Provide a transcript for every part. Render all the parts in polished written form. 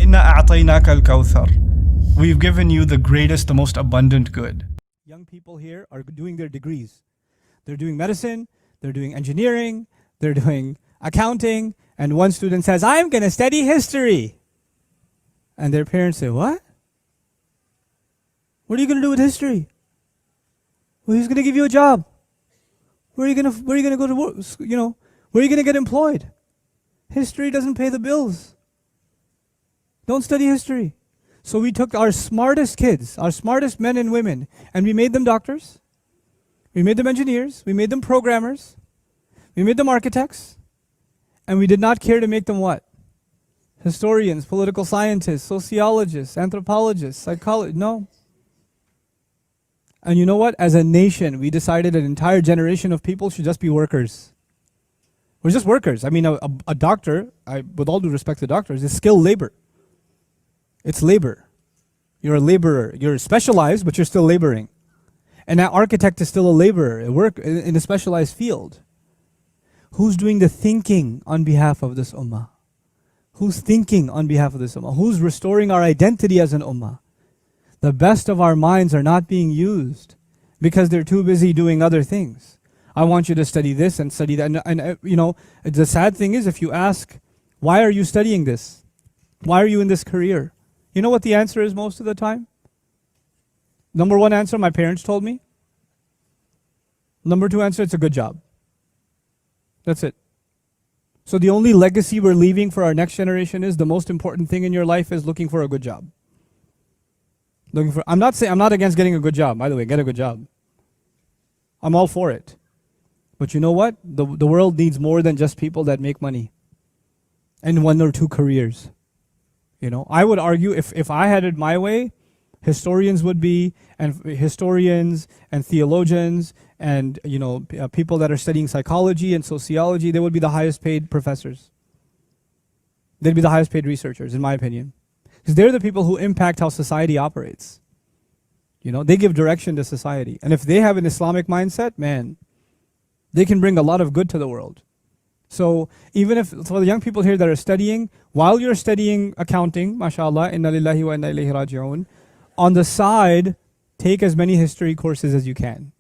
Inna a'tainaka al-kawthar. We've given you the greatest, the most abundant good. Young people here are doing their degrees. They're doing medicine, they're doing engineering, they're doing accounting, and one student says, I'm going to study history. And their parents say, what? What are you going to do with history? Well, who's going to give you a job? Where are you going to go to work? You know, where are you going to get employed? History doesn't pay the bills. Don't study history. So we took our smartest kids, our smartest men and women, and we made them doctors. We made them engineers. We made them programmers. We made them architects. And we did not care to make them what? Historians, political scientists, sociologists, anthropologists, psychologists. No. And you know what? As a nation, we decided an entire generation of people should just be workers. We're just workers. I mean, a doctor, with all due respect to doctors, is skilled labor. It's labor. You're a laborer. You're specialized, but you're still laboring. And an architect is still a laborer, a work in a specialized field. Who's doing the thinking on behalf of this ummah? Who's thinking on behalf of this ummah? Who's restoring our identity as an ummah? The best of our minds are not being used because they're too busy doing other things. I want you to study this and study that. And you know, the sad thing is, if you ask, why are you studying this? Why are you in this career? You know what the answer is most of the time? Number one answer, my parents told me. Number two answer, it's a good job. That's it. So the only legacy we're leaving for our next generation is the most important thing in your life is looking for a good job. I'm not against getting a good job. By the way, get a good job. I'm all for it. But you know what? The world needs more than just people that make money and one or two careers. You know, I would argue if I had it my way, historians would be, and historians and theologians and, you know, people that are studying psychology and sociology, they would be the highest paid professors. They'd be the highest paid researchers, in my opinion. Because they're the people who impact how society operates. You know, they give direction to society. And if they have an Islamic mindset, man, they can bring a lot of good to the world. So even if, for the young people here that are studying, while you're studying accounting, mashallah, inna lillahi wa inna ilayhi raji'un, on the side, take as many history courses as you can.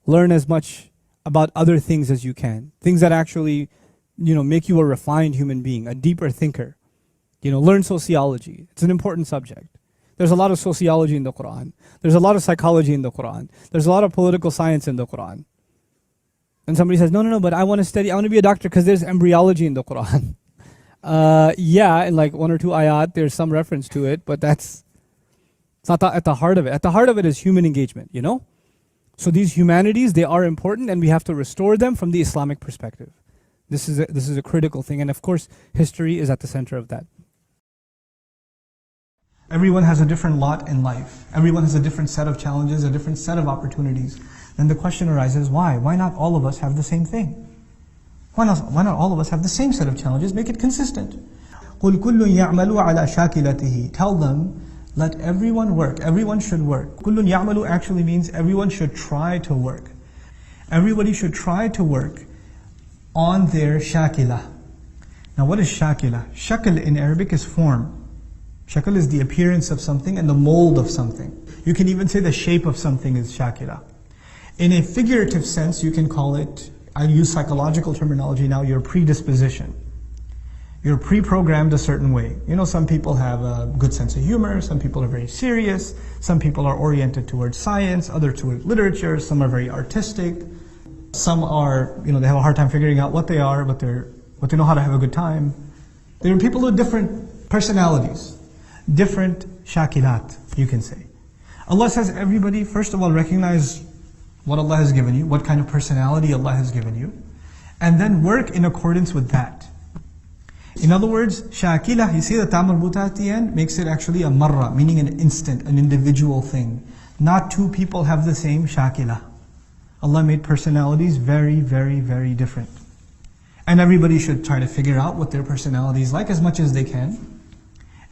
Learn as much about other things as you can. Things that actually, you know, make you a refined human being, a deeper thinker. You know, learn sociology. It's an important subject. There's a lot of sociology in the Quran. There's a lot of psychology in the Quran. There's a lot of political science in the Quran. And somebody says, no, but I want to be a doctor because there's embryology in the Quran. Yeah, in like one or two ayat, there's some reference to it, but it's not at the heart of it. At the heart of it is human engagement, you know? So these humanities, they are important and we have to restore them from the Islamic perspective. This is a critical thing, and of course, history is at the center of that. Everyone has a different lot in life. Everyone has a different set of challenges, a different set of opportunities. Then the question arises, why? Why not all of us have the same thing? Why not all of us have the same set of challenges? Make it consistent. قُلْ كُلٌّ يَعْمَلُ عَلَى شَاكِلَتِهِ. Tell them, let everyone work. Everyone should work. كُلٌّ يَعْمَلُ actually means everyone should try to work. Everybody should try to work on their shakila. Now what is shakila? Shakl in Arabic is form. Shakl is the appearance of something and the mold of something. You can even say the shape of something is shakila. In a figurative sense, you can call it, I use psychological terminology now, your predisposition. You're pre-programmed a certain way. You know, some people have a good sense of humor, some people are very serious, some people are oriented towards science, others towards literature, some are very artistic, some are, you know, they have a hard time figuring out what they are, but they know how to have a good time. There are people with different personalities, different shakilat, you can say. Allah says everybody, first of all, recognize what Allah has given you, what kind of personality Allah has given you, and then work in accordance with that. In other words, shakila, you see the ta marbuta at the end, makes it actually a marra, meaning an instant, an individual thing. Not two people have the same shakila. Allah made personalities very, very, very different. And everybody should try to figure out what their personality is like as much as they can.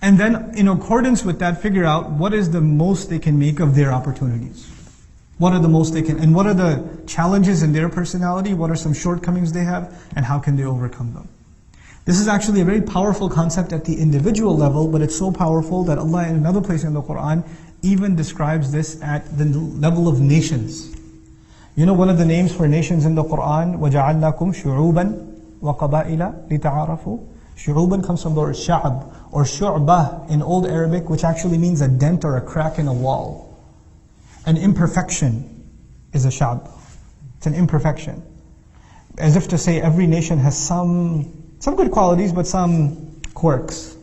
And then in accordance with that, figure out what is the most they can make of their opportunities. What are the most they can, and what are the challenges in their personality, what are some shortcomings they have, and how can they overcome them. This is actually a very powerful concept at the individual level, but it's so powerful that Allah in another place in the Quran even describes this at the level of nations. You know one of the names for nations in the Quran, وَجَعَلْنَاكُمْ شُعُوبًا وَقَبَائِلَ لِتَعَارَفُوا. Shu'uban comes from the word sha'ab or shu'bah in Old Arabic, which actually means a dent or a crack in a wall. An imperfection is a sha'b. It's an imperfection. As if to say every nation has some good qualities, but some quirks.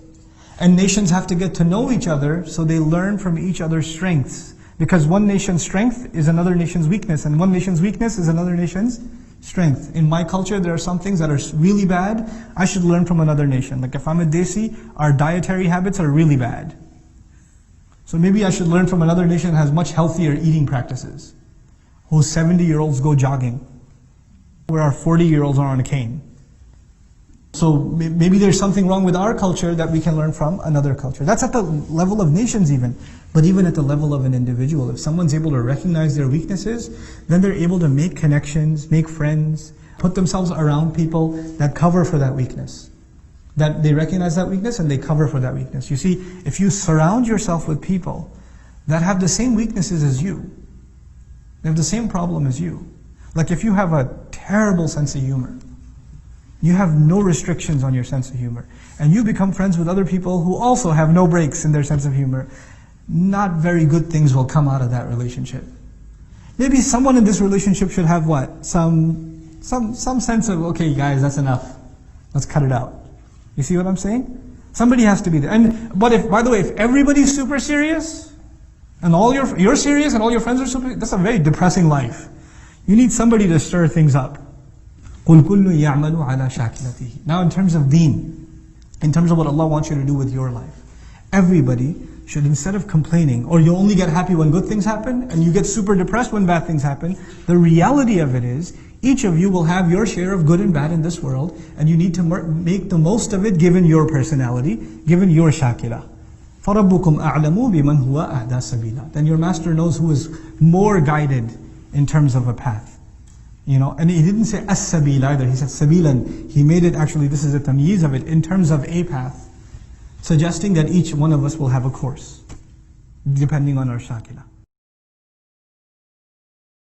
And nations have to get to know each other so they learn from each other's strengths. Because one nation's strength is another nation's weakness, and one nation's weakness is another nation's strength. In my culture, there are some things that are really bad. I should learn from another nation. Like if I'm a Desi, our dietary habits are really bad. So maybe I should learn from another nation that has much healthier eating practices, whose 70-year-olds go jogging, where our 40-year-olds are on a cane. So maybe there's something wrong with our culture that we can learn from another culture. That's at the level of nations even. But even at the level of an individual, if someone's able to recognize their weaknesses, then they're able to make connections, make friends, put themselves around people that cover for that weakness. That they recognize that weakness and they cover for that weakness. You see, if you surround yourself with people that have the same weaknesses as you, they have the same problem as you. Like if you have a terrible sense of humor, you have no restrictions on your sense of humor, and you become friends with other people who also have no breaks in their sense of humor, not very good things will come out of that relationship. Maybe someone in this relationship should have what? Some sense of, okay guys, that's enough. Let's cut it out. You see what I'm saying? Somebody has to be there. But if, by the way, if everybody's super serious, and you're serious and all your friends are super, that's a very depressing life. You need somebody to stir things up. قُلْ كُلُّ يَعْمَلُ عَلَى شَاكِلَتِهِ. Now in terms of deen, in terms of what Allah wants you to do with your life, everybody should, instead of complaining, or you only get happy when good things happen, and you get super depressed when bad things happen, the reality of it is, each of you will have your share of good and bad in this world, and you need to make the most of it given your personality, given your shakila. فَرَبُّكُمْ أَعْلَمُ بِمَنْ هُوَ أَهْدَى سَبِيلًا. Then your master knows who is more guided in terms of a path. You know, and he didn't say as-sabil either, he said sabilan. He made it actually, this is a tamyiz of it, in terms of a path, suggesting that each one of us will have a course, depending on our shakila.